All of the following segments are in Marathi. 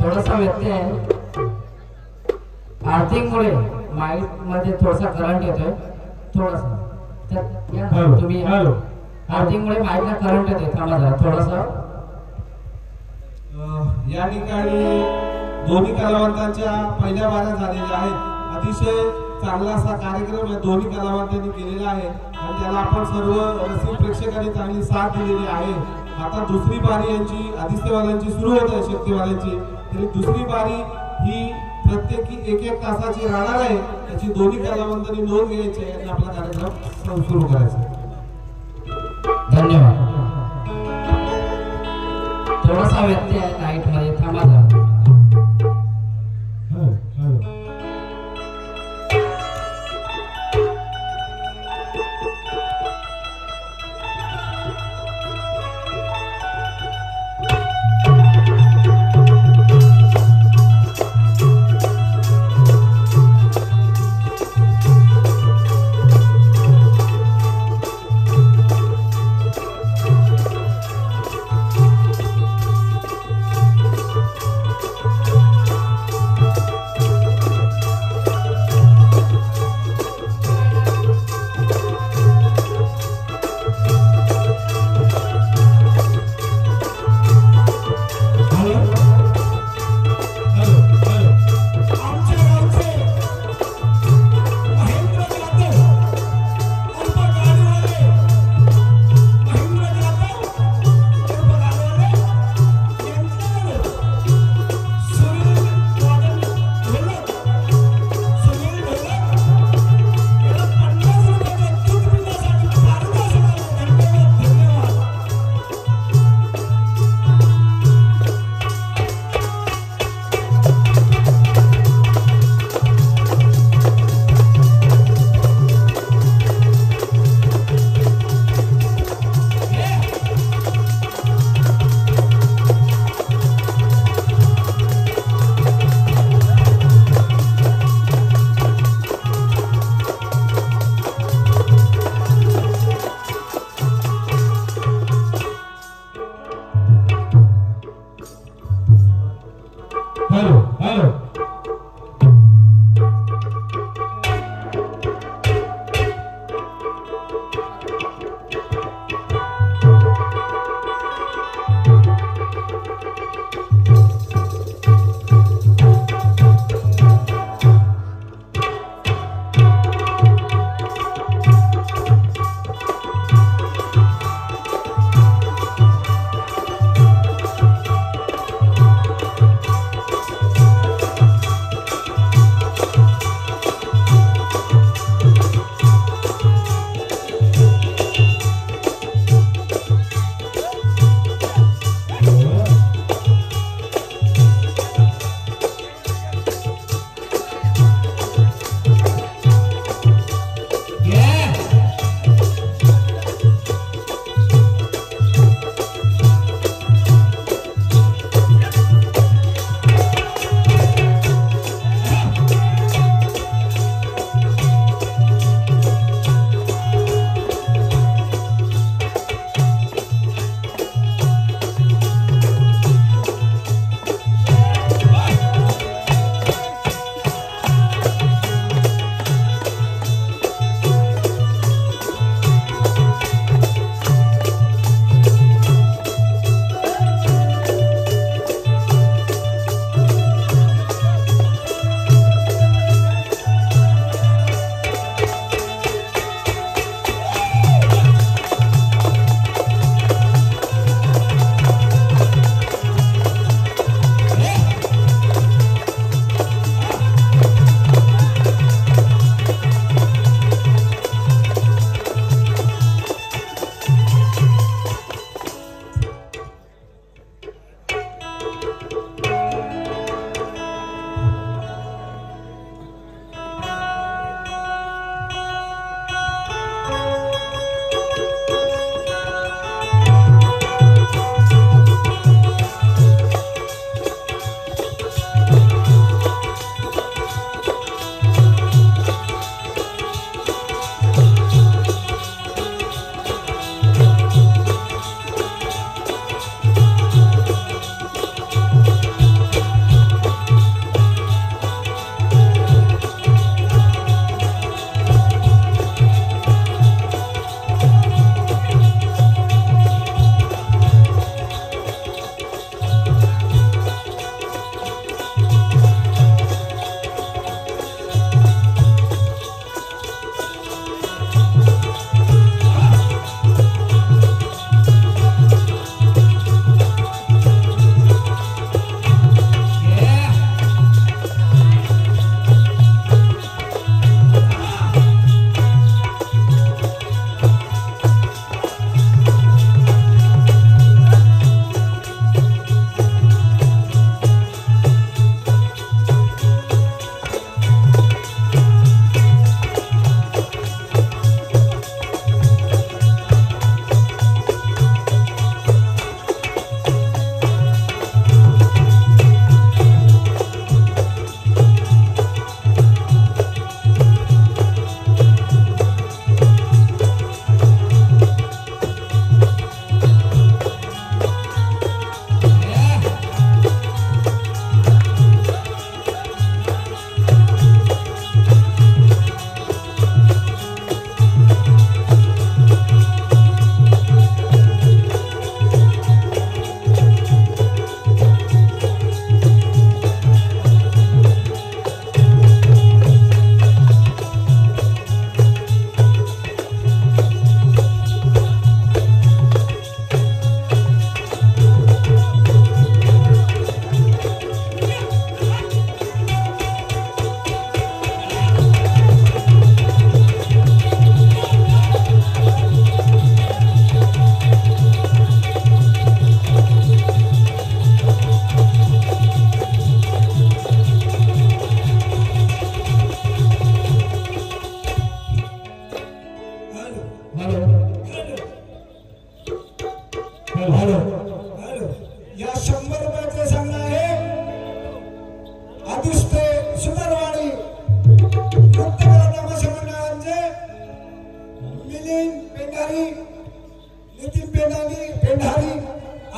थोडासा व्यत्यय आर्थिंगमुळे माइक मध्ये थोडासा करंट येतोय थोडासा तुम्ही आर्थिंगमुळे माइकला करंट येतोय थांबा जरा थोडासा या ठिकाणी दोन्ही कलावंतांच्या पहिल्या वाऱ्या झालेल्या आहेत अतिशय चांगला असा कार्यक्रम या दोन्ही कलावंतांनी केलेला आहे आणि त्याला आपण सर्व रसिक प्रेक्षकांनी चांगली साथ दिलेली आहे आता दुसरी बारी यांची आदित्यवाल्यांची सुरू होत आहे शक्तिवाल्यांची तरी दुसरी बारी ही प्रत्येकी एक तासाची राहणार आहे त्याची दोन्ही कलावंतांनी नोंद घ्यायची आहे आणि आपला कार्यक्रम सुरू करायचा धन्यवाद थोडासा व्यत्यय आहे नाईट मध्ये थांबा जरा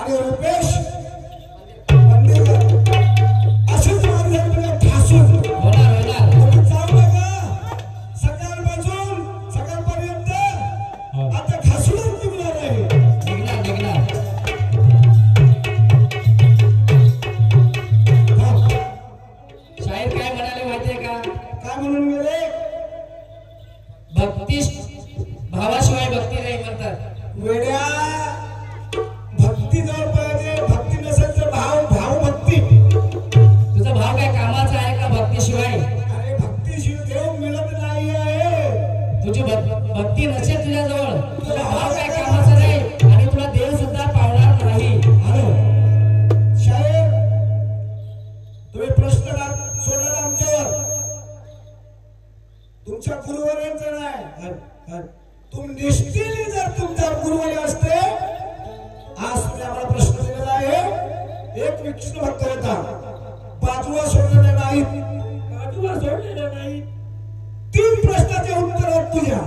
आणि रुपेश पंडेकर अशीच माझी आपल्याला ठासून होणार जाऊ नका सकाळपासून सकाळपर्यंत आता ठासूनच निघणार आहे. निघणार शाहीर काय म्हणाले माहितीये का? काय म्हणून गेले? भक्ती भावाशिवाय भक्ती नाही म्हणतात. वेड्या भक्ती जवळ पाहिजे. भक्ती नसेल तर भाव भक्ती. तुझा भाव काय कामाचा आहे का भक्तीशिवाय? अरे भक्तीशिवाय देव मिळत नाही आहे. तुझी भक्ती नसेल तुझ्याजवळ, तुझा भाव काय कामाचा नाही आणि तुला देव सुद्धा पावणार नाही. शाहीर तुम्ही प्रश्न सोडला आमच्यावर, तुमच्या गुरुवर्यांचा नाही. तुम्ही निष्ठेने जर तुमच्या गुरुवारी असते, आज तुम्ही आम्हाला प्रश्न दिलेला आहे. एक विष्णू भक्त होता, बाजूला सोडलेले नाहीत. बाजूला सोडलेले नाही. 3 प्रश्नाचे उत्तर आहेत तुझ्या.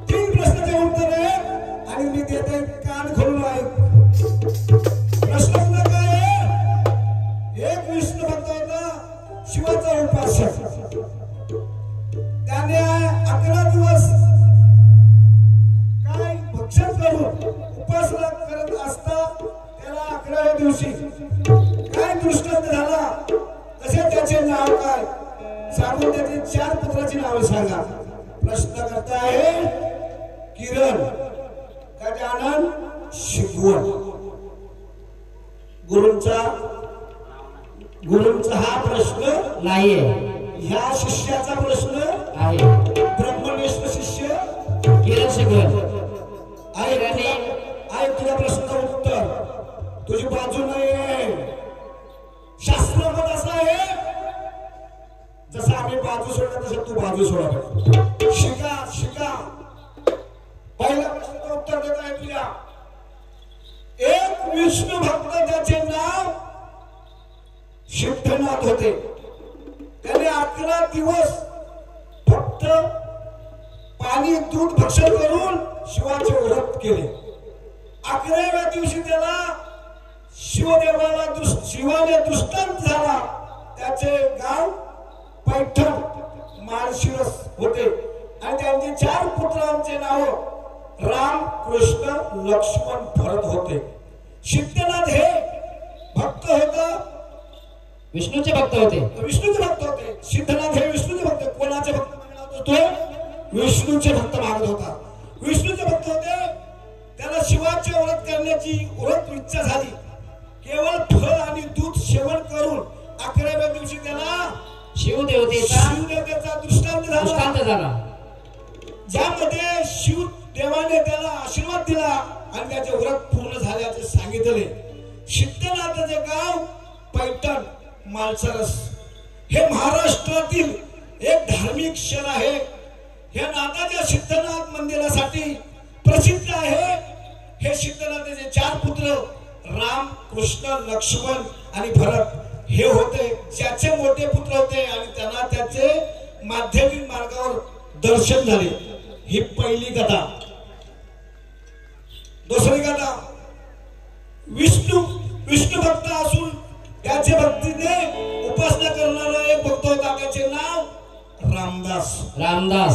3 प्रश्नाचे उत्तर आहे आणि मी देते, कान खोलून ऐक. प्रश्न तुझा काय आहे? एक विष्णू भक्त होता, शिवाचा उपासक. त्याने 11 दिवस काय भक्षण करून उपासना करत असता त्याला 11व्या दिवशी काय दृष्टांत झाला, कसे त्याचे नाव काय सांगून त्याची 4 पुत्राची नावे सांगा. प्रश्न करता आहे किरण, गजानन, शिगवण. गुरूंचा हा प्रश्न नाहीये. ह्या शिष्याचा प्रश्न आहे. ब्रह्मनिष्ठ शिष्य किरण शिकवण आहे. तुझ्या प्रश्नाचं उत्तर तुझी बाजू नाही आहे. शास्त्र मत असं आहे, जसं आम्ही बाजू सोडला तसं तू बाजू सोडा. शिका. पहिल्या प्रश्नाचं उत्तर देत आहे तुझ्या. एक विष्णू भक्त, त्याचे नाव सिद्धनाथ होते. त्याने 11 दिवस फक्त पाणी दूध भक्षण करून शिवाचे व्रत केले. 11व्या दिवशी त्याला शिवाने दृष्टांत झाला. त्याचे गाव पैठण माळशिरस होते आणि त्यांचे 4 पुत्रांचे नाव राम, कृष्ण, लक्ष्मण, भरत होते. सिद्धनाथ हे भक्त होता, विष्णूचे भक्त होते. सिद्धनाथ हे विष्णूचे भक्त. कोणाचे भक्त मागत होते? विष्णूचे भक्त मागत होता. विष्णूचे भक्त होते. त्याला शिवाचे व्रत करण्याची व्रत इच्छा झाली. केवळ फळ आणि दूध सेवन करून 11व्या दिवशी त्याला शिवदेवतेचा दृष्टांत झाला, ज्यामध्ये शिवदेवाने त्याला आशीर्वाद दिला आणि त्याचे व्रत पूर्ण झाल्याचे सांगितले. सिद्धनाथाचे गाव पैठण माळशिरस हे महाराष्ट्रातील एक धार्मिक शहर आहे. ह्या नाथाच्या सिद्धनाथ मंदिरासाठी प्रसिद्ध आहे. हे सिद्धनाथाचे 4 पुत्र राम, कृष्ण, लक्ष्मण आणि भरत हे होते. ज्याचे मोठे पुत्र होते आणि त्यांना त्याचे माध्यमिक मार्गावर दर्शन झाले. ही पहिली कथा. दुसरी कथा, विष्णू भक्त असून त्याचे भक्तीने उपासना करणारा एक भक्त होता. त्याचे नाव रामदास.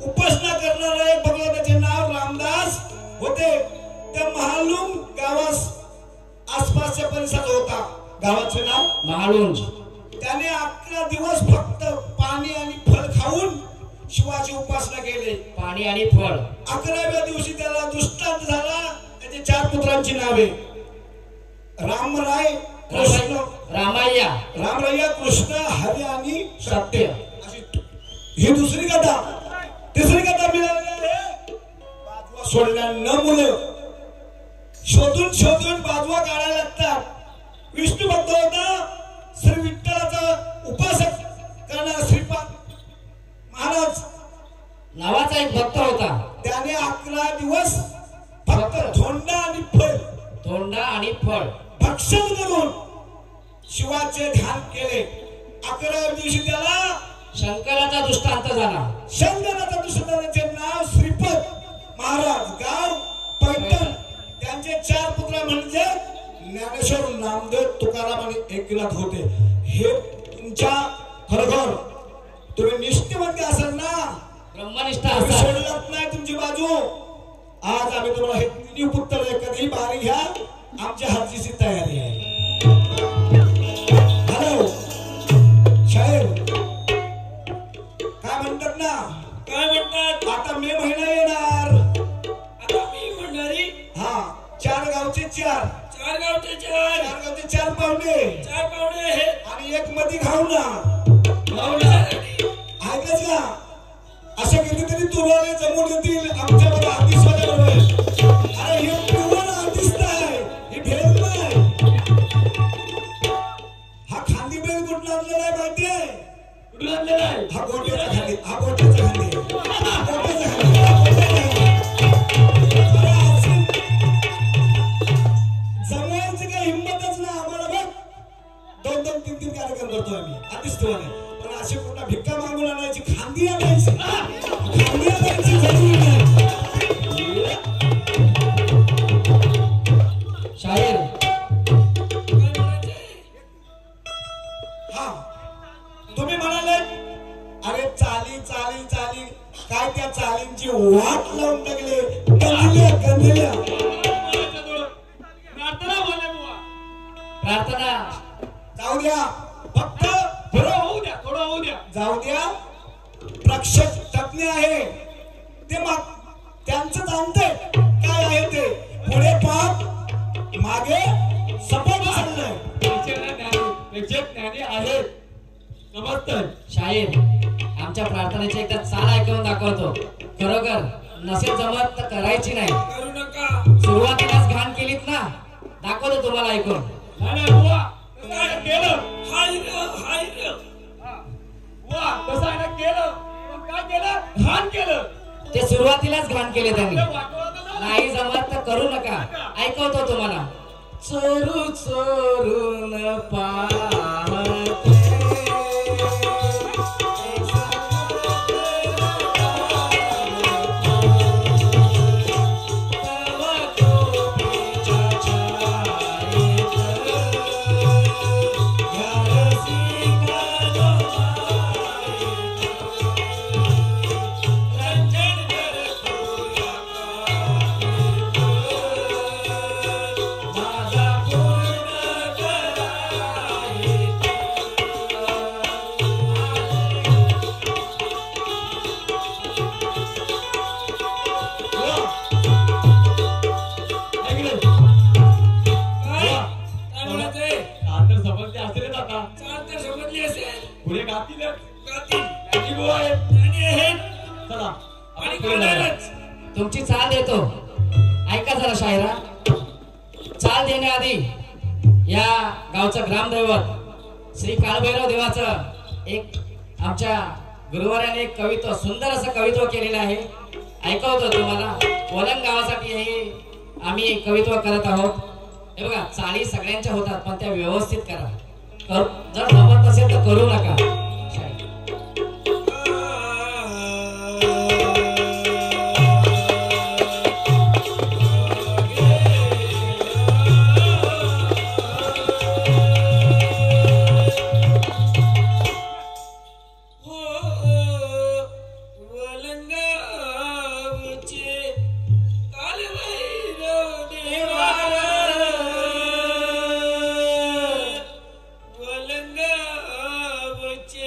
उपासना करणारा एक भक्त, त्याचे नाव रामदास होते. त्या महालुंग गावास आसपासच्या परिसरात होता. गावाचे नाव महालुंज. त्याने 11 दिवस फक्त पाणी आणि फळ खाऊन शिवाची उपासना केली. पाणी आणि फळ. 11व्या दिवशी त्याला दृष्टांत झाला. त्याचे 4 पुत्रांची नावे रामराय, कृष्ण, रामराया, कृष्ण, हरी आणि सत्य. ही दुसरी कथा. तिसरी कथा मिळालेली आहे. बाजवा सोडल्या न मुलं शोधून बाजवा काढायला लागतात. विष्णू भक्त होता. श्री विठ्ठलाचा उपासक करणारा श्रीपाद महाराज नावाचा एक भक्त होता. त्याने 11 दिवस फक्त धोंडा आणि फळ भक्षण करून शिवाचे ध्यान केले. 11व्या दिवशी त्याला शंकराचा दृष्टांत झाला. शंकराचा दृष्टांताचे नाव श्रीपद महाराज, गाव पैठण. त्यांचे त्यांचे 4 पुत्र म्हणजे ज्ञानेश्वर, नामदेव, तुकाराम आणि एकनाथ होते. हे तुमच्या खरोखर तुम्ही निष्ठेवंत असाल ना, ब्रह्मनिष्ठ तुम्ही असाल. सोडलत नाही तुमची बाजू. आज आम्ही तुम्हाला हे 3 पुत्र कधीही बारी घ्या, आमच्या हातची तयारी आहे. हॅलो शाहीर, काय म्हणतात ना, काय म्हणतात? आता मे महिना येणार. आता मी म्हणणारी हा 4 गावचे 4 4 गावचे 4 गावचे 4 पाहुणे 4 पाहुणे आहेत. आणि एक मध्ये घावना. पाहुण्यासाठी ऐकच का, अशा कितीतरी तुरवले जमून येतील आमच्या बघा आतिशवाल्याबरोबर. अरे हे प्युअर आर्टिस्ट आहे, हे भेद नाही. हा खांदी बेल कुठून आणलेला आहे माहितीये? कुठून आणलेला आहे? हा गोट्याचा खांदी, हा गोट्याचा खांदी, हा गोट्याचा खांदी, हा गोट्याचा खांदी. अरे अशी जमवायची काही हिंमतच ना आम्हाला. बघ 2-2, 3-3 कार्यक्रम करतो आम्ही आतिशवाने. पण अशी कुठला भिक्का मागून आणायची, खांदी आणायची, खांदी आणायची जरूर नाही. शाहीर, काय म्हणायचंय? हा तुम्ही म्हणाले अरे चाली चाली चाली, काय त्या चालींची वाट लावून टाकले, गंधल्या गंधल्या. प्रार्थना बोला बुवा. प्रार्थना जाऊ द्या, फक्त थोडं होऊ द्या, थोडं होऊ द्या. जाऊ द्या. प्रक्षक तज्ञ आहे ते, मग त्यांचं जाणते काय आहे ते. पुढे पाठ मागे सपोर्ट चाललंय. प्रेक्षक ज्ञानी आहेत. समजतंय? शाहीर, आमच्या प्रार्थनेची एकदा चाल ऐकून दाखवतो. खरोखर नसेल जमत तर करायची नाही. करू नका. सुरुवातीलाच घाण केलीत ना, दाखवतो तुम्हाला ऐकून. नाही बुवा, काय केलं? हाय रे. बुवा कसं आहे ना, केलं पण काय केलं? घाण केलं. ते सुरुवातीलाच घाण केले त्यांनी. वाटवलं ना? नाही जमत तर करू नका. ऐकवतो तुम्हाला. चोरू चोरून पाहते पुढे गातील बुवा आहेत. चला आणि करणारच. तुमची चाल देतो. ऐका जरा शायरा. चाल देण्याआधी या गावचं ग्रामदैवत श्री काळभैरव देवाचं एक आमच्या गुरुवाराने एक कवित्व, सुंदर असं कवित्व केलेलं आहे. ऐकवतो तुम्हाला. वलंग गावासाठी हे आम्ही कवित्व करत आहोत. हे बघा, चाली सगळ्यांच्या होतात पण त्या व्यवस्थित करा. जर जमत नसेल तर करू नका. वलंगावचे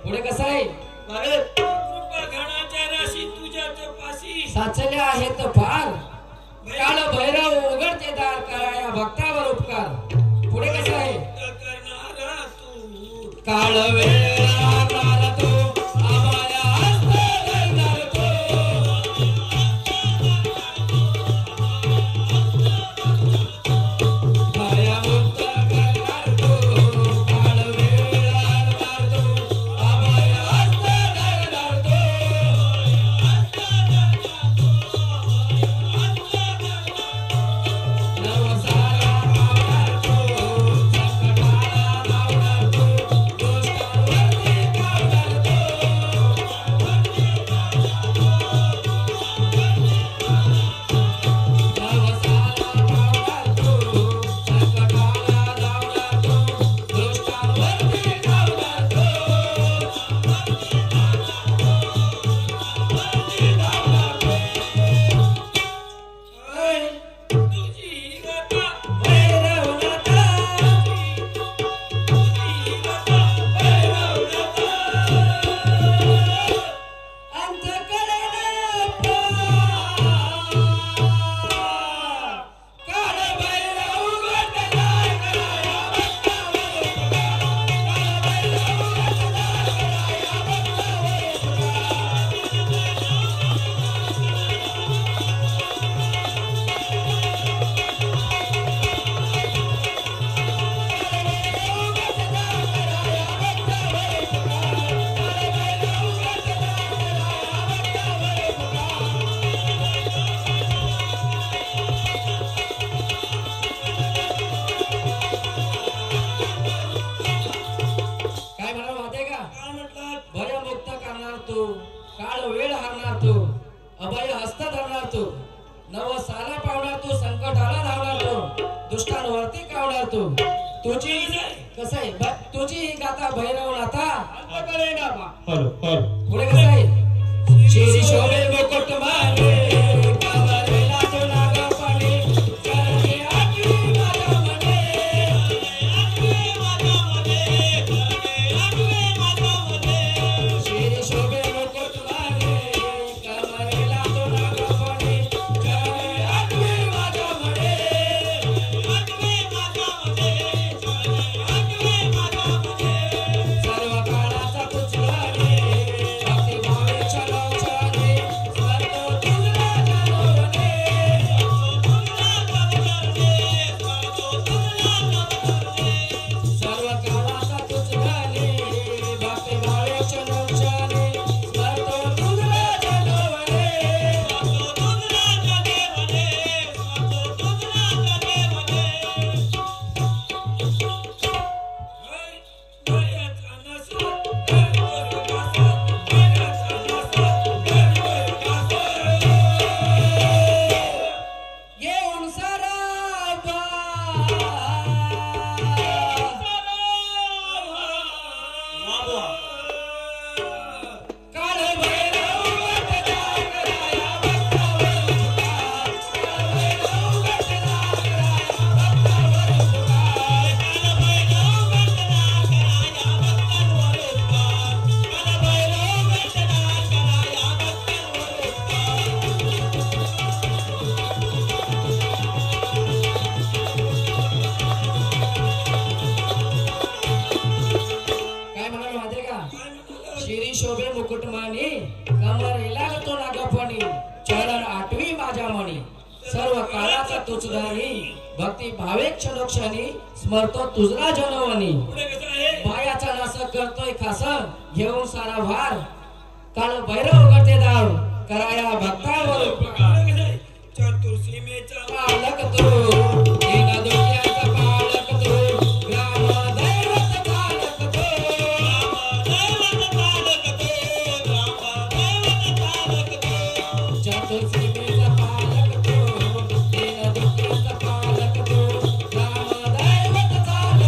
पुढे कसं आहे अरे कृपा घणाच्या राशी तुझ्याच पाशी साचल्या आहेत फार काळ भैरव उघडते दार कराया भक्तावर उपकार पुढे कसं आहे करणारा तू काळ वेळ लागणार तो आम्हाला हस्त धरणार तो भयमुक्त करणार तो काळ वेळ लागणार तो आम्हाला हस्त धरणार तो नवसाला पावणार तो संकटाला धावणार तो दोषांवरती धावणार तो नवसाला पावणार तो संकटाला धावणार तो दोषांवरती धावणार तो तुझी गता भैरवनाथा अंतःकरण काळ भैरव उघडला कराया भक्तावर काळ भैरव उघडला कराया काय म्हणाल माहितीये का काय म्हटलं भयमुक्त करणार तू काळ वेळ हारणार तू अभय हस्त धरणार तू नव साला पावणार तू संकटाला धावणार तू दुष्टांवरती कावणार तू तुझी कसं आहे तुझी ही गाथा भैरवनाथा अंतःकरण बा हॅलो पुढे कसं आहे शिरी शोभे मुकुट मारे कावरेला तो नागपाणी चरणे आठवी माझ्या मने शिरी शोभे मुकुट मारे कावरेला तो नागपाणी चरणे आठवी माझ्या मने सर्व काळाचा तुझला रे भक्ती भावे चलवचाले स्वर्ग तुझला जाणवणे सर्व काळाचा तुझला रे भक्ती भावे चलवचाले स्वर्ग तुझला जाणवणे घेऊन सारा काळ भैरव उघडला कराया भक्तावर उपकार काळ भैरव उघडला कराया भक्तावर उपकार काळ भैरव उघडला कराया भक्तावर उपकार काळ भैरव उघडला कराया भक्तावर उपकार काय म्हणाल माहितीये का शिरी शोभे मुकुटमानी कमरेला तो नागपणी चरण आठवी माझ्या मणी सर्व काळाचा तुझधारी भक्ती भावे क्षणोक्षणी स्मरतो तुझला जनवनी पुढे कसं आहे पायाचा नास करतोय खास घेऊन सारा भार काळ भैरव उघडते दार कराया भक्तावर उपकार पुढे कसं आहे चतुर्सीमेचा पालक तो दीन दुःख्याचा पालक तो ग्राम दैवत पालक तो चतुर्सीमेचा पालक तो दीन दुःख्याचा पालक तो ग्राम दैवत पालक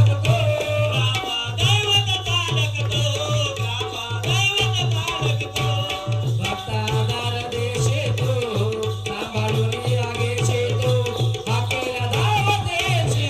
तो भक्तादार देशे तो सांभाळून आगे छे तो हाकेला धावते छे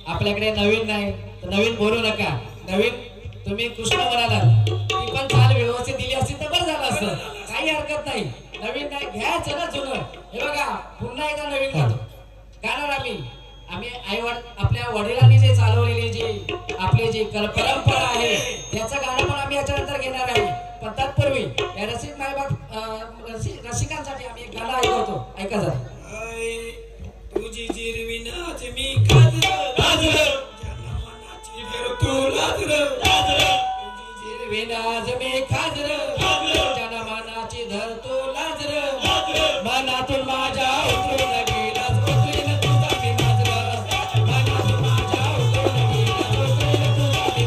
आपल्याकडे नवीन नाही तर नवीन बोलू नका. नवीन तुम्ही कृष्ण म्हणालात ती पण चाल व्यवस्थित दिली असती तर बरं झालं असतं. काही हरकत नाही. नवीन नाही घ्यायचं ना जुनं. हे बघा पुन्हा एकदा नवीन गातो गाणार आम्ही. आपल्या वडिलांनी जे चालवलेली जी आपली जी परंपरा आहे त्याचं गाणं पण आम्ही याच्यानंतर घेणार आहे. पण तत्पूर्वी या रसिकांसाठी आम्ही एक गाणं ऐकवतो. ऐका जरा. तुझी जिरवी नाच मी खाजर तू लाजर तुझी जिरवी नाच मी खाजर जनमानाची धर तू लाजर मनातून माझ्या उतरून गेलास उतरीन तुझा मी माजर मनातून माझ्या उतरून गेलास उतरीन तुझा मी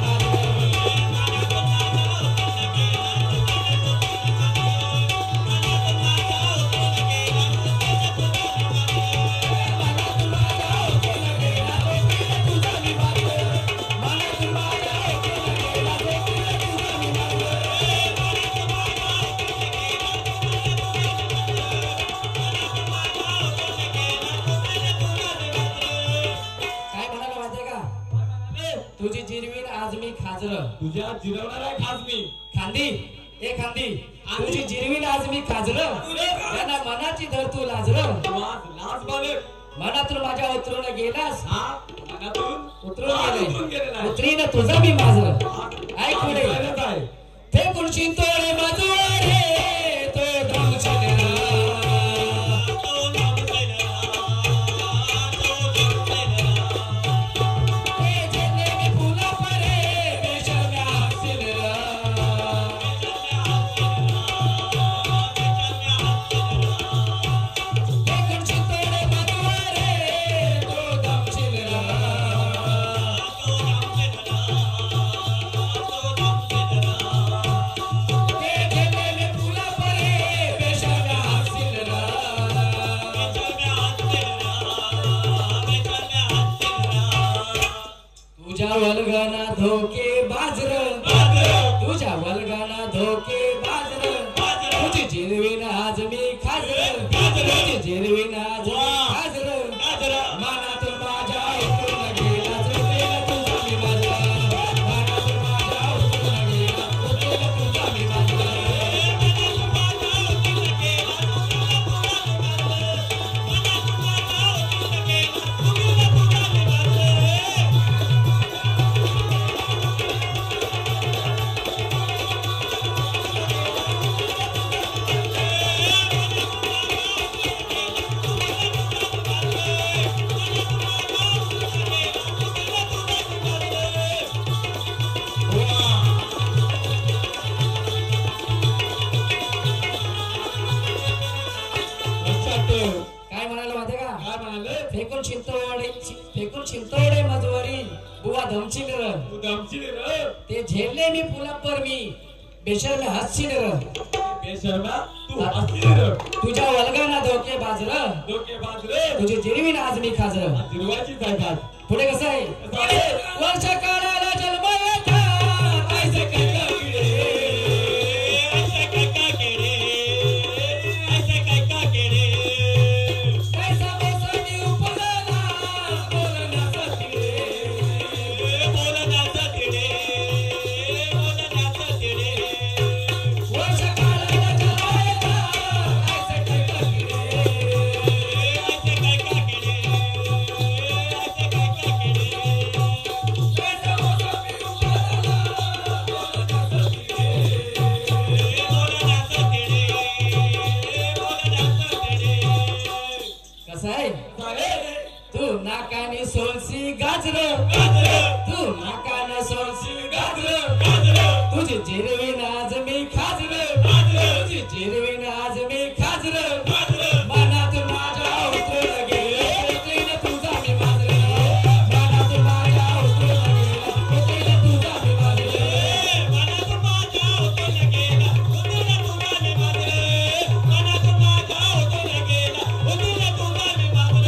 तुझी जिरवीन आज मी खाजर तुझ्या जिरवणार आहे खास मी खांदी ए खांदी तुझी जिरवीन आज मी खाजर त्यांना मनाची धर तू लाजर लाज बालक मनातून माझ्या उतरून गेलास हा मनातून उतरून गेले उतरीन तुझा मी माजर. ऐक पुढे आहे ते कुणशी तोडे माझे तो धामचे वलगाना धोके बाजर तुझ्या वलगाना धोके बाजर तुझी जिरवीन आज मी खाजर तुझी जिरवीन आज मी खाजर मनातून माझ्या उतरून गेलास उतरीन तुझा मी माजर मनातून माझ्या उतरून गेलास उतरीन तुझा मी माजर. फेकून चिंतवडे मजवरी बुवा धमचिल र ते झेलले मी पुलापर मी बेशर्म हसशील र बेशर्मा तू हसशील र तुझ्या वलगाना धोके बाजर तुझी जिरवीन आज मी खाजर जिरवाची जागा. पुढे कसं आहे वर्ष काळाला जन्म येता ऐसे काय तू नाकाने सोलसी गाजर तू नाकाने सोलसी गाजर तुझी जिरवीन आज मी खाजर तुझी जिरवीन आज मी खाजर मनातून माझ्या उतरून गेले उतरीन तुझा मी माजर मनातून माझ्या उतरून गेला उतरीन तुझा मी माजर मनातून माझ्या उतरून गेला उतरीन तुझा मी माजर मनातून माझ्या उतरून गेला उतरीन तुझा मी माजर.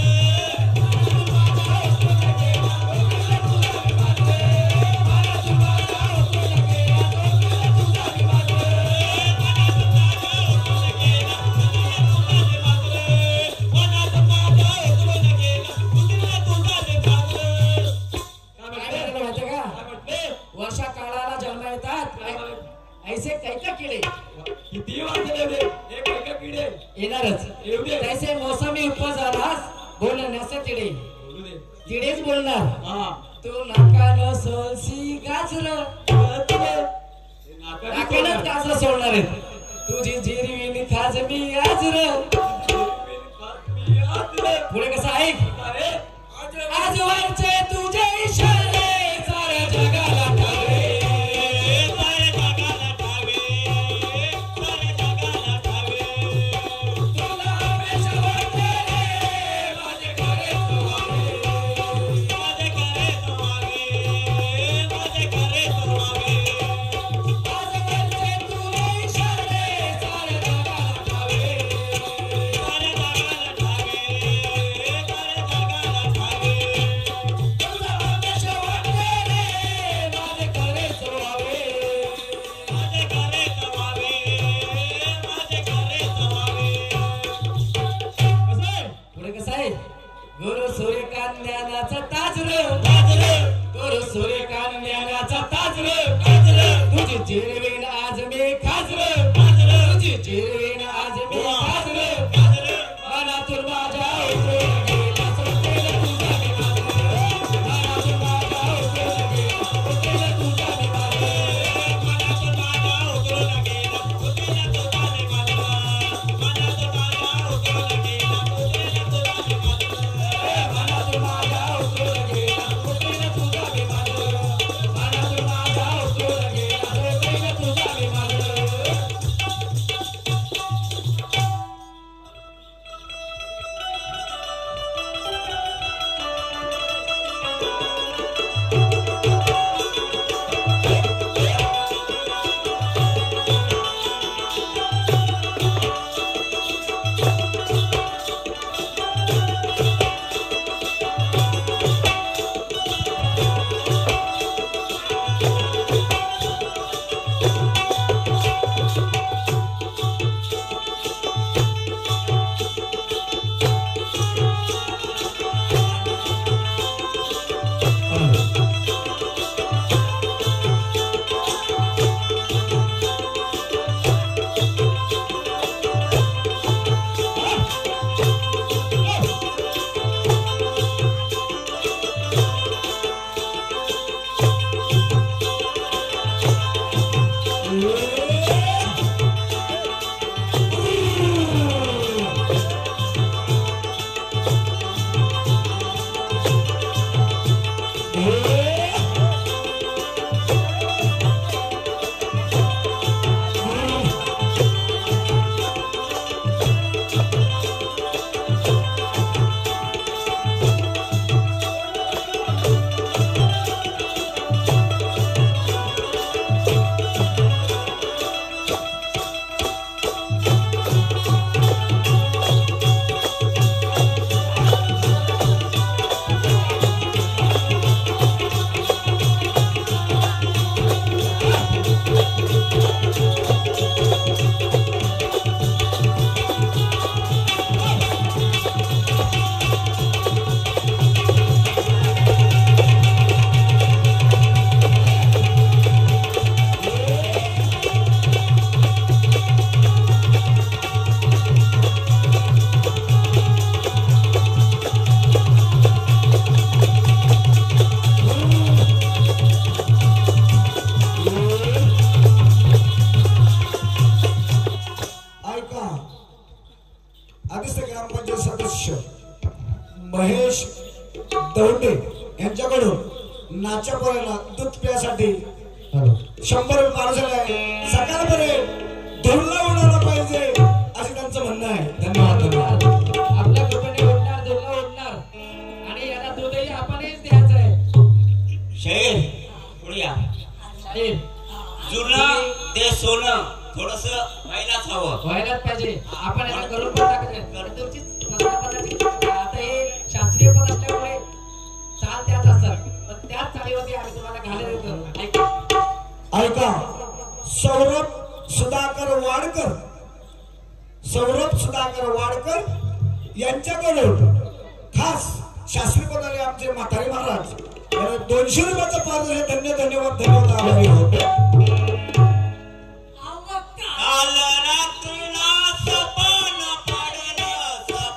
जैसे मौसमी उपजालास बोलण्याचे तिडे बोलू दे. तिडेच बोलणार. हा. तू नाकानं सोलसी गाजर नाकाने नाकानच गाजर सोडणार आहे. तुझी जिरवीन खाजमी गाजर. पुढे कसं ऐक. आजवरचे तुझे इशारे साऱ्या जगाला ठावे. तुला हमेशा वाटते रे माझे खरे तू आजवरचे तुझे इशारे साऱ्या जगाला ठावे. तुला हमेशा वाटते रे माझे खरे तू पुढे कसं आहे. गुरु सूर्यकांत ज्ञानाचा ताज रे गुरु सूर्यकांत ज्ञानाचा ताज रे. तुझी जिरवीन आज मी खाज रे. तुझी जिरवीन आज मी खाज रे. मनातून माझ्या उतरून गेला सुटेल तुझा मी खाज रे. मनातून माझ्या उतरून गेला सुटेल तुझा मी खाज रे. मनातून माझ्या उतरून गेला सुटेल तुझा मी खाज रे. मनातून माझ्या उतरून गेला सुटेल तुझा मी खाज रे. मनातून माझ्या उतरून गेला सुटेल तुझा मी खाज रे. मनातून माझ्या उतरून गेला सुटेल तुझा मी खाज रे. महेश दौंडे यांच्याकडून नाच्या पोराला दूध पिण्यासाठी 100 माणूस आहे. सकाळपर्यंत धुरला उडाला पाहिजे असे त्यांचं म्हणणं आहे. धन्यवाद धन्यवाद. आपल्या कृपेने उडणार दुर्ला उडणार आणि याला दूधही आपणच द्यायचं आहे. शहीर पुढे या. साहेब जुनं ते सोनं थोडस व्हायलाच हवं. व्हायलाच पाहिजे. आपण याला करून पण टाकायचं. गरजेची पदाची आता हे शास्त्रीय पद असल्यामुळे चाल त्याच असतात. पण त्याच चालीवरती आम्ही तुम्हाला घालत येतो. ऐका. सौरभ सुधाकर वाडकर यांच्याकडून खास शास्त्री पदाने आमचे म्हातारे महाराज 200 रुपयाचा पार्सल हे धन्यवाद आभारी आहोत. काल रात्रीला सपन पडलं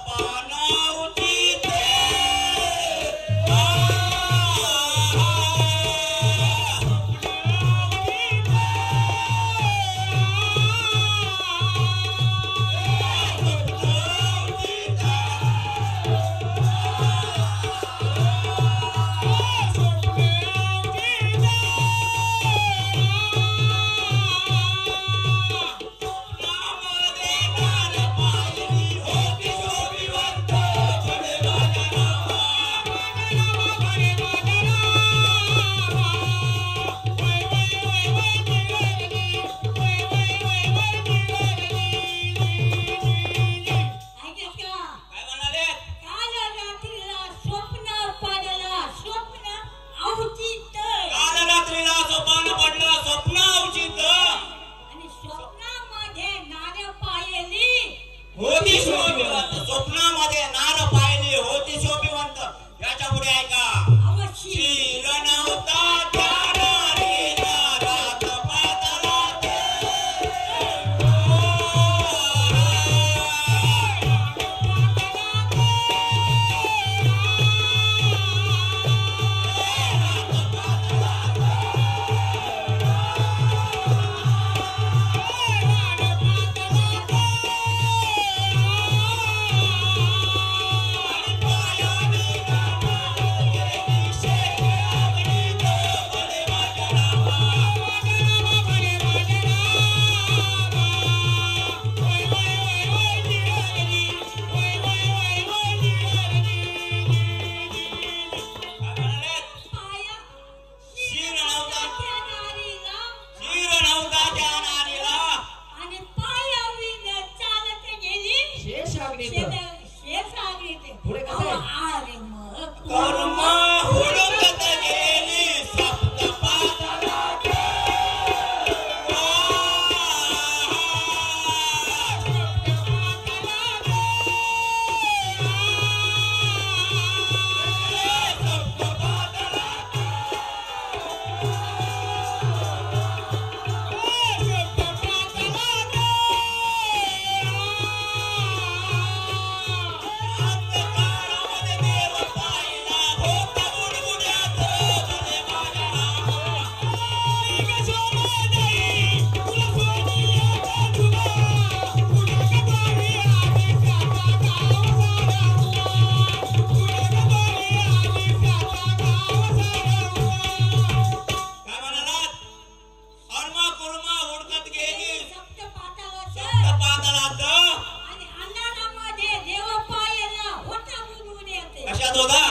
पुढ्यात होता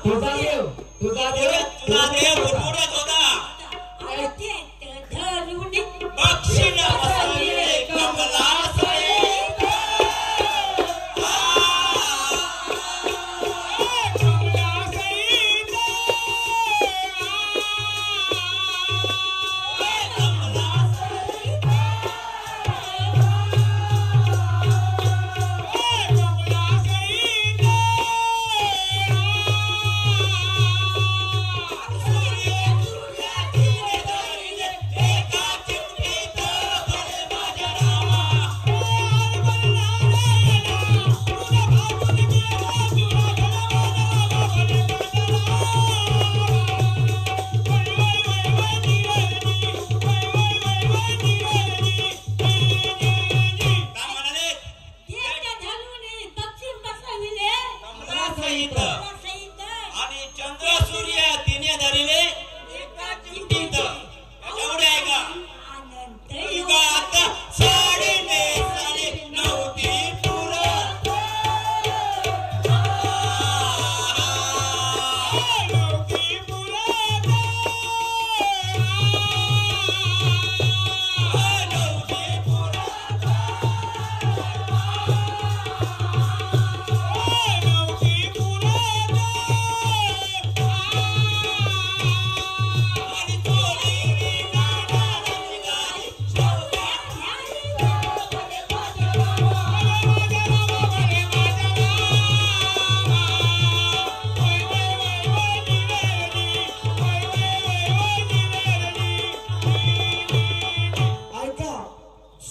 तुझा देव तुझा देव तुझा देव पुढ्यात होता बक्षील बसविले कमलासई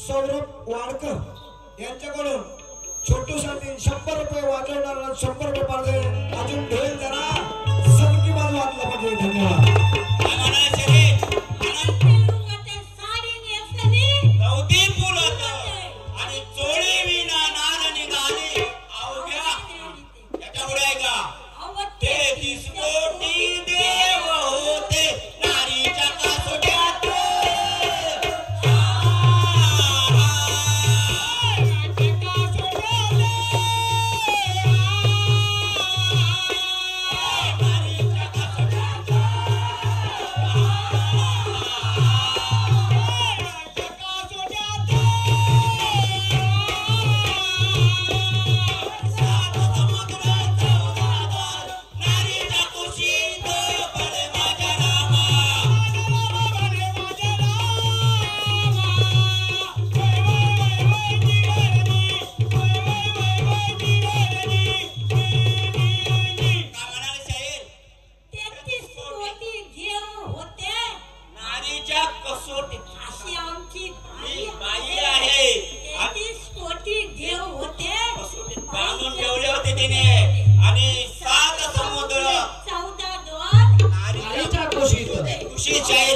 सौरभ वाडकर यांच्याकडून छोटूसाठी 100 रुपये वाजवणारा 100 रुपये पाहिजे अजून ढोल जरा सबकी बाजू वाजला पाहिजे. धन्यवाद.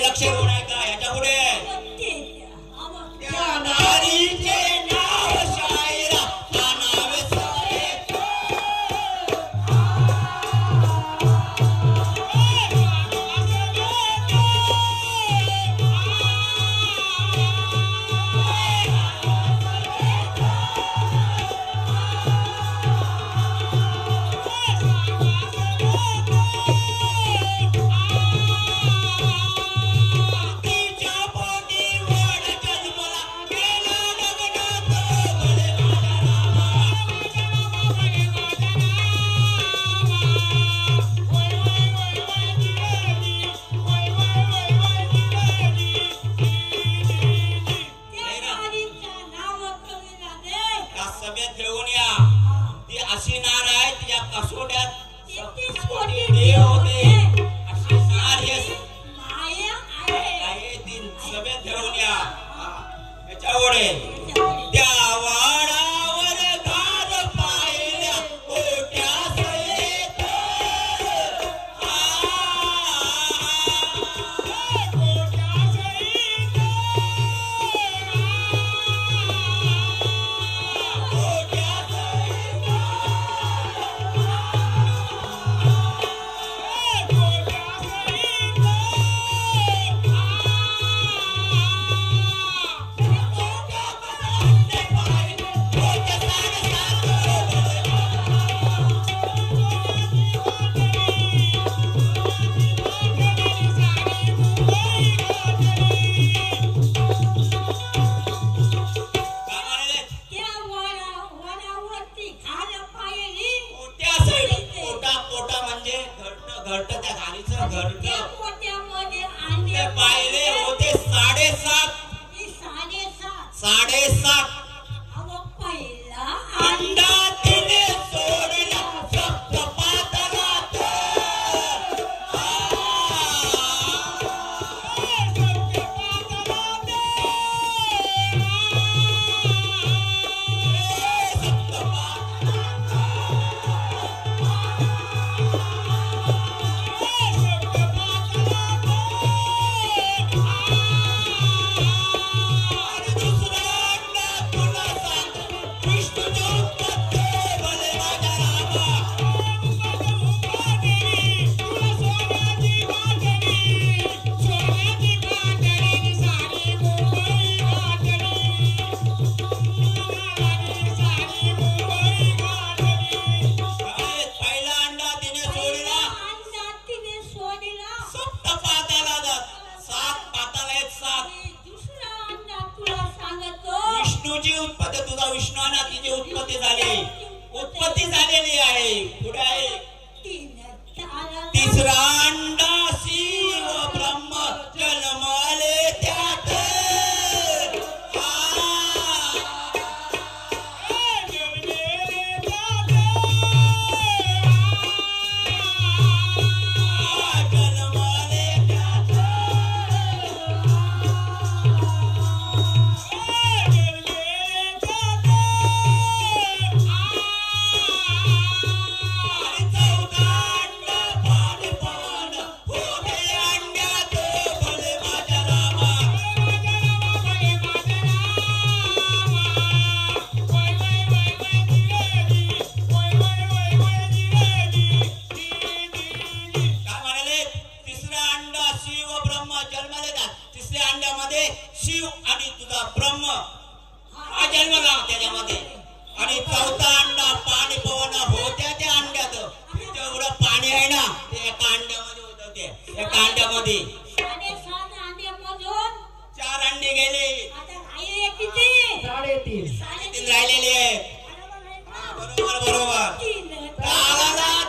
लक्ष होणार का याच्या पुढे पुढे आहे तिसरा अंडा शिव ब्रह्म जन्मले त्यात शिव आणि तुझा ब्रह्म हा जन्मला त्याच्यामध्ये आणि चौथा अंडा पाणी पवन होत्या त्या अंड्यात जेवढं पाणी आहे ना ते एका अंड्यामध्ये होत ते एका अंड्यामध्ये 4 अंडे गेले 3.5 राहिलेले आहेत बरोबर बरोबर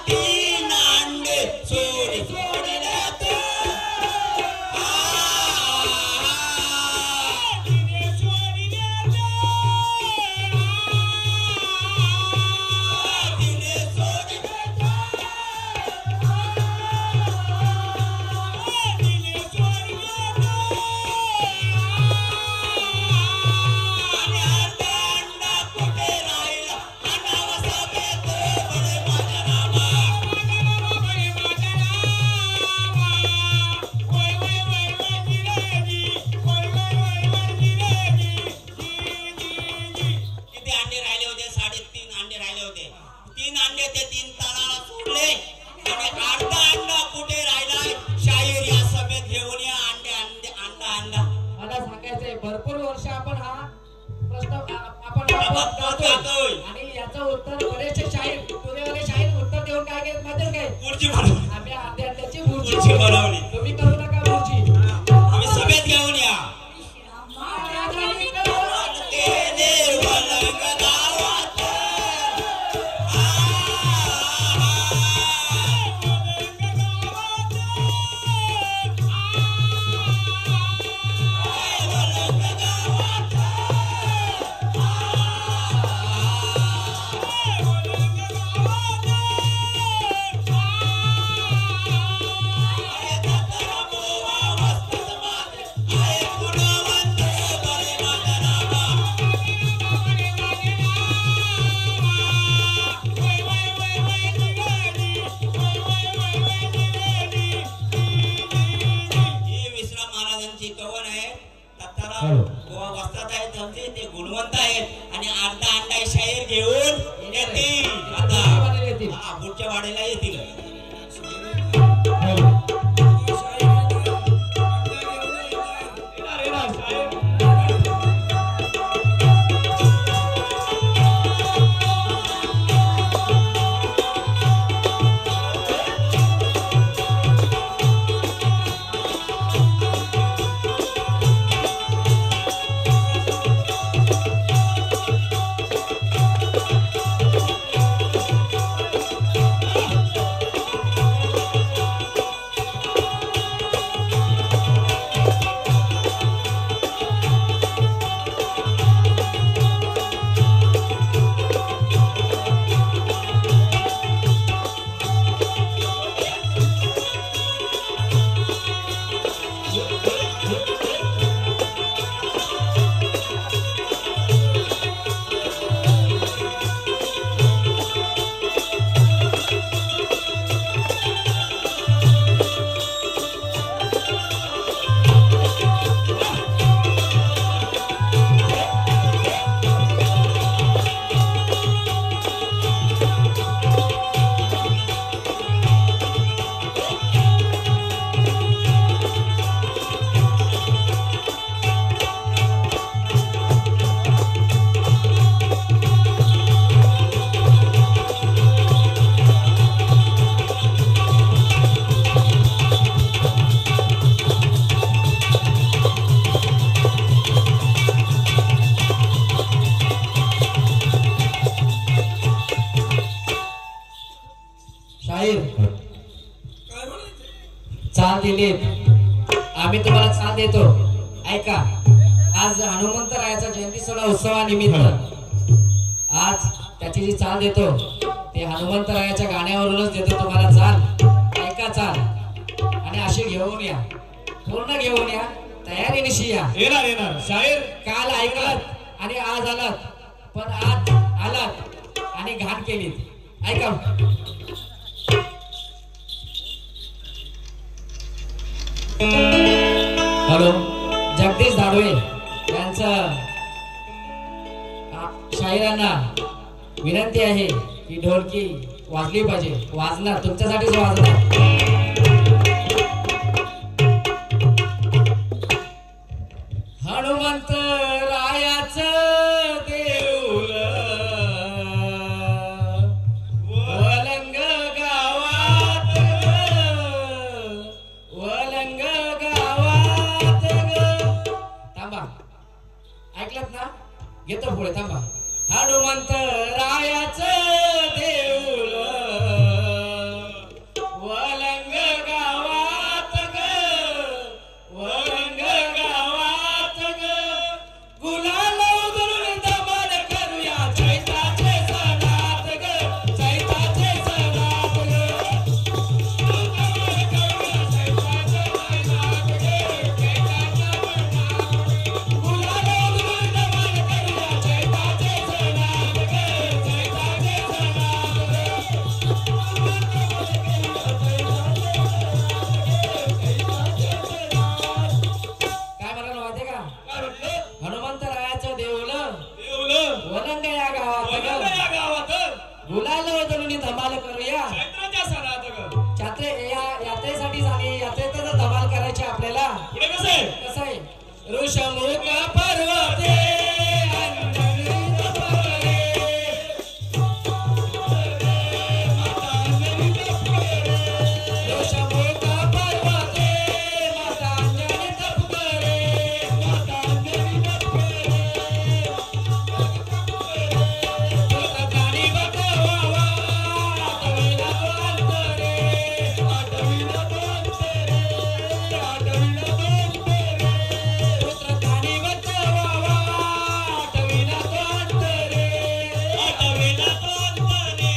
3 अंडे सोडले भरपूर वर्ष आपण हा प्रश्न आणि याचं उत्तर बरेचसे शाहीर तुझेवाले शाहीर उत्तर देऊन काय केलं माहिती काय आम्ही अर्ध्या अंड्याची बुर्जी बनवली तुम्ही करू नका बुर्जी आम्ही सभेत घेऊन या ते गुणवंत आहेत आणि अर्धा अंडा शाहीर घेऊन येतील आता पुढच्या वाड्याला येतील शाहीर काय म्हणायचं? चाल दिलीत, आम्ही तुम्हाला चाल देतो. ऐका, आज हनुमंतरायाचा जयंती सोहळा उत्सवानिमित्त आज त्याची जी चाल देतो ते हनुमंतरायाच्या गाण्यावरूनच देतो तुम्हाला चाल. ऐका चाल आणि अशी घेऊन या, पूर्ण घेऊन या, तयारीनिशी या. येणार येणार शाहीर. काल ऐकलात आणि आज आलात, पण आज आलात आणि घाण केलीत. ऐका. हॅलो, जगदीश धाडवे यांचं शाहिरांना विनंती आहे की ढोलकी वाजली पाहिजे. वाजणार, तुमच्यासाठीच वाजणार. हनुमंत रायाचं देऊळ वलंग गावात ग, वलंग गावात ग. थांबा, ऐकलत ना? घेतो पुढे, थांबा. हनुमंत रायाचं देऊळ वलंग गावात ग, वलंग गावात ग. गुलाल उधळून धमाल करूया चैताचे सणात ग, चैताचे सणात ग. धमाल करूया चैताचे सणात ग, चैताच्या सणात. गुलाल उधळून धमाल करूया चैताचे सणात ग, चैताचे सणात ग. काय म्हणाला माहितीये का? काय म्हटलं? हनुमंतरायाचं देऊळ देऊळ वलंग या गावात वलंग ग, या गावात गुलाल उधळून धमाल करूया. चैत्राच्या सणात ग. यात्रेसाठी झाली, यात्रेतच धमाल करायची आपल्याला. पुढे कसं आहे? कसं आहे? ऋषमुख पर्वते अंजनी तपकरे, ऋषमुख पर्वते माता अंजनी तपकरे, माता अंजनी तपकरे. पुस्तकानी बतवावा आठवीला तो अंतरे, आठवीला तो अंतरे, आठवीला तो अंतरे. पुस्तकानी बतवावा आठवीला तो अंतरे, आठवीला तो अंतरे,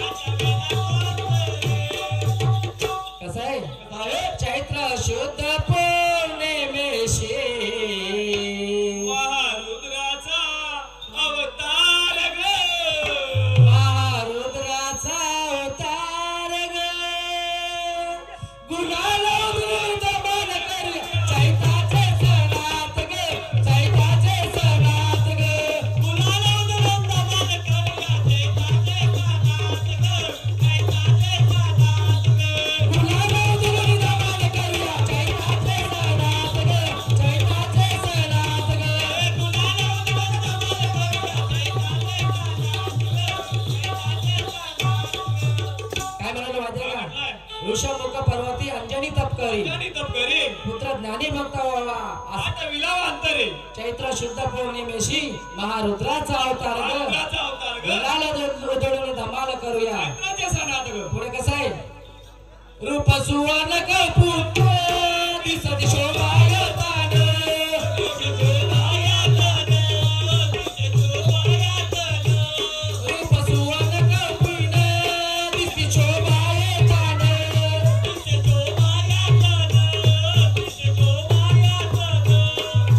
आठवीला तो अंतरे. कसं आहे? चैत्र शुद्ध पौर्णिमेशी महारुद्राचा अवतार ग. महारुद्राचा अवतार ग. गुलाल उधळून धमाल करूया चैताचे सणात ग, चैताचे सणात ग. गुलाल उधळून धमाल करूया चैताचे सणात ग, चैताचे सणात ग. गुलाल उधळून धमाल करूया चैताचे सणात ग, चैताचे सणात ग. गुलाल उधळून धमाल करूया चैताचे काय म्हणालो माहितीये का? ऋषमुख पर्वती अंजनी तपकरी, अंजनी तपकरी पुत्र ज्ञानी भक्त व्हावा. आठवीला अंतरे, चैत्र शुद्ध पौर्णिमेशी महारुद्राचा अवतार ग. महारुद्राचा अवतार ग. गुलाल उधळून धमाल करूया. चैत्राच्या सणात ग. पुढे कसं आहे? रूप सुवर्ण कपूर दिसत शोभायतान, रूप सुवर्ण कपूर दिसती शोभायतान.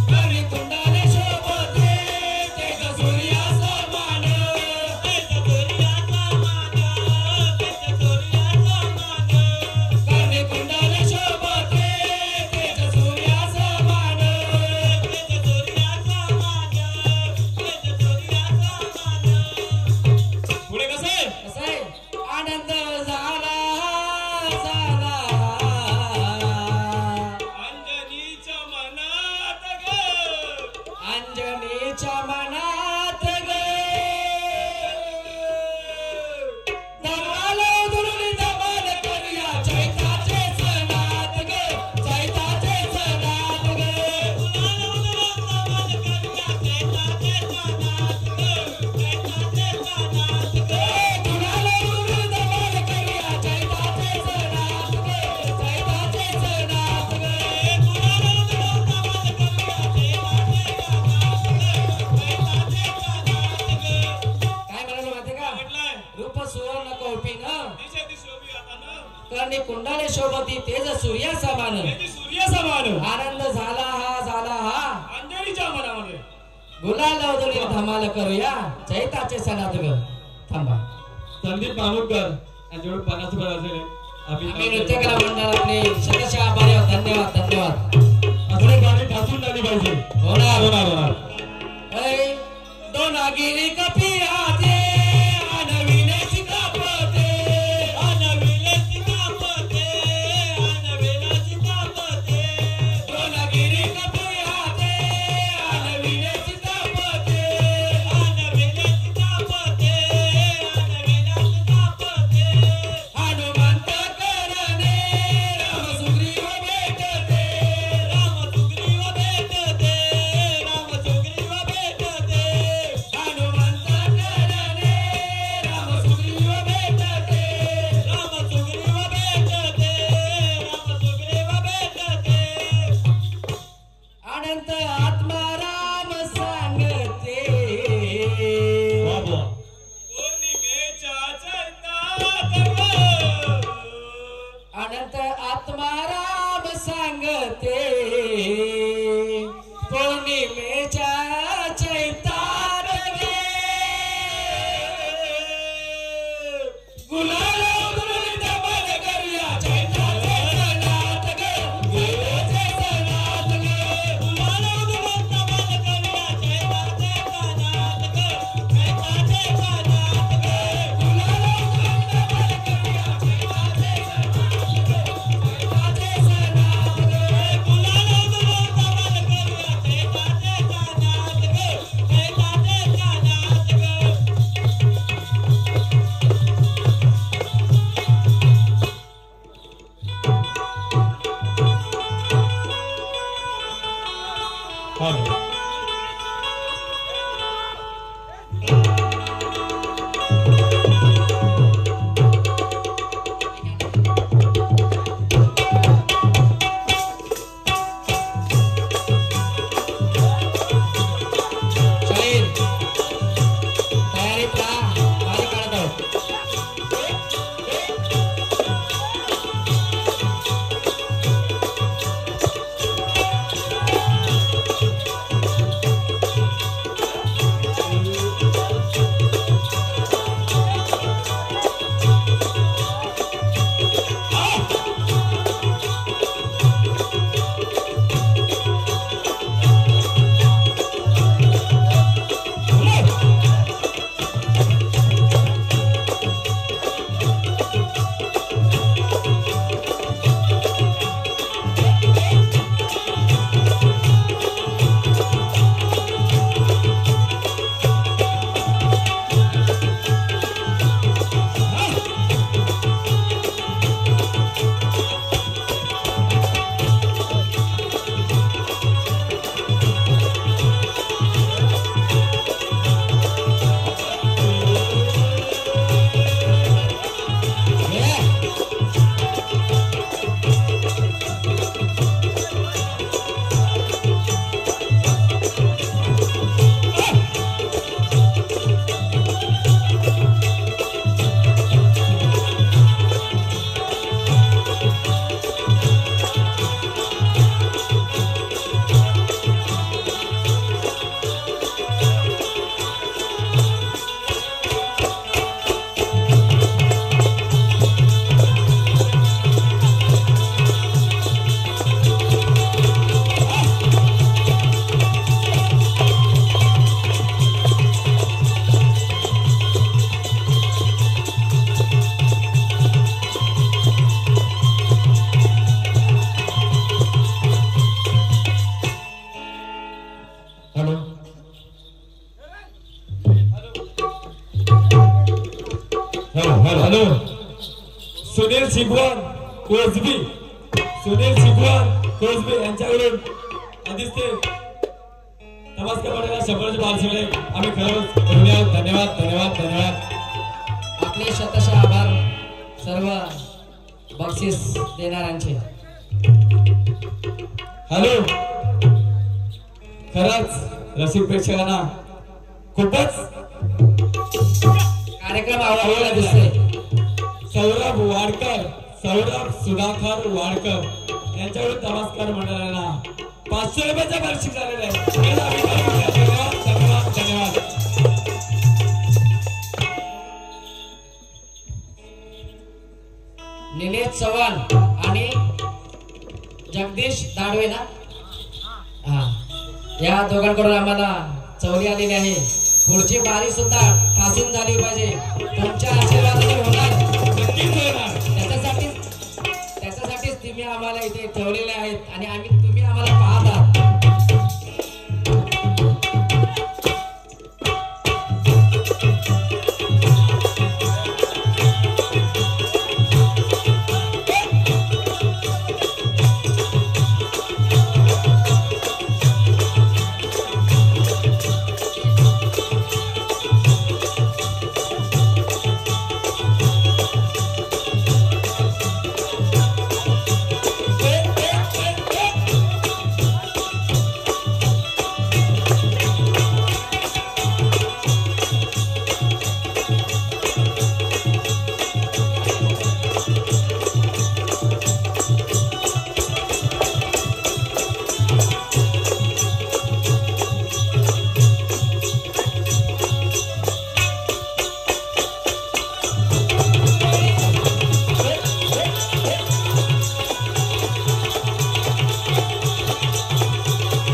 कवी कुंडाने शोभते तेज सूर्यासमान, कवी कुंडाने शोभते तेज सूर्यासमान. पुढे कसं आहे? कसं आहे? आनंद झाला झाला अंजनीच्या मनात ग. अंजनीच्या मनात ग. धमाल उधळून धमाल करूया चैताचे सणात ग, चैताचे सणात ग. गुलाल उधळून धमाल करूया चैताचे सणात ग, चैताचे सणात ग. गुलाल उधळून धमाल न कौपिन दिशे दिशोबी हातानं कर्णी कुंडाले शोभती तेज सूर्या समान तेजी सूर्य समान आनंद झाला हा अंजलीच्या मनामध्ये गुलाल उधळी धमाल करूया चैताचे सणात ग थांबा. संदीप मामुटकर यांच्याकडून 50 रुपये वाजले. आम्ही नृत्य कला मंडळातले शतशः आभारी आहोत. धन्यवाद धन्यवाद. असले गाणी ठासून झाली पाहिजे. होणार होणार. ऐ दोनागिरी कपिया दे अनविने सितापते अनविले सितापते अनविले सितापते दोनागिरी कपिया दे अनविने सितापते अनविले सितापते अनविले सितापते हनुमंत करणे राम सुग्रीव भेटते राम सुग्रीव भेटते राम सुग्रीव भेटते हनुमंत करणे राम सुग्रीव भेटते राम सुग्रीव भेटते राम सुग्रीव भेटते अनंत आत्मा राम सांगते बाबा पौर्णिमेच्या चैतात अनंत आत्मा राम सांगते पौर्णिमेच्या चैतात गे गुलाल उधळून धमाल करूया चैताचे सणात ग चैताचे सणात ग गुलाल उधळून धमाल करूया चैताचे सणात ग चैताचे सणात ग गुलाल उधळून धमाल करूया चैताचे सणात ग गुलाल उधळून धमाल करूया चैताचे सणात ग चैताचे सणात ग शाहीर तयारीत राहा पाणी काढत आहोत. हॅलो सुनील शिगवान कोसबी यांच्याकडून आधीच ते तमासका पडेला 100चे बाल शिवले. आम्ही खरंच धन्यवाद धन्यवाद धन्यवाद धन्यवाद. आपले शतशः आभार सर्व बक्षीस देणाऱ्यांचे. हॅलो खरंच रसिक प्रेक्षकांना खूपच कार्यक्रम आवडला दिसतोय. सौरभ वाडकर, सौरभ सुधाकर वाडकर यांच्याकडून तमासकार मंडळाला 500 रुपयाचं बक्षीस झालेलं आहे. याला आम्ही धन्यवाद धन्यवाद धन्यवाद. निलेश चव्हाण आणि जगदीश दाडवे ना, हा, या दोघांकडून आम्हाला चवली आलेली आहे. पुढची बारी सुद्धा ठासून झाली पाहिजे. तुमच्या आशीर्वादाने होणार, नक्कीच होणार. त्याच्यासाठीच तुम्ही आम्हाला इथे ठेवलेले आहेत आणि आम्ही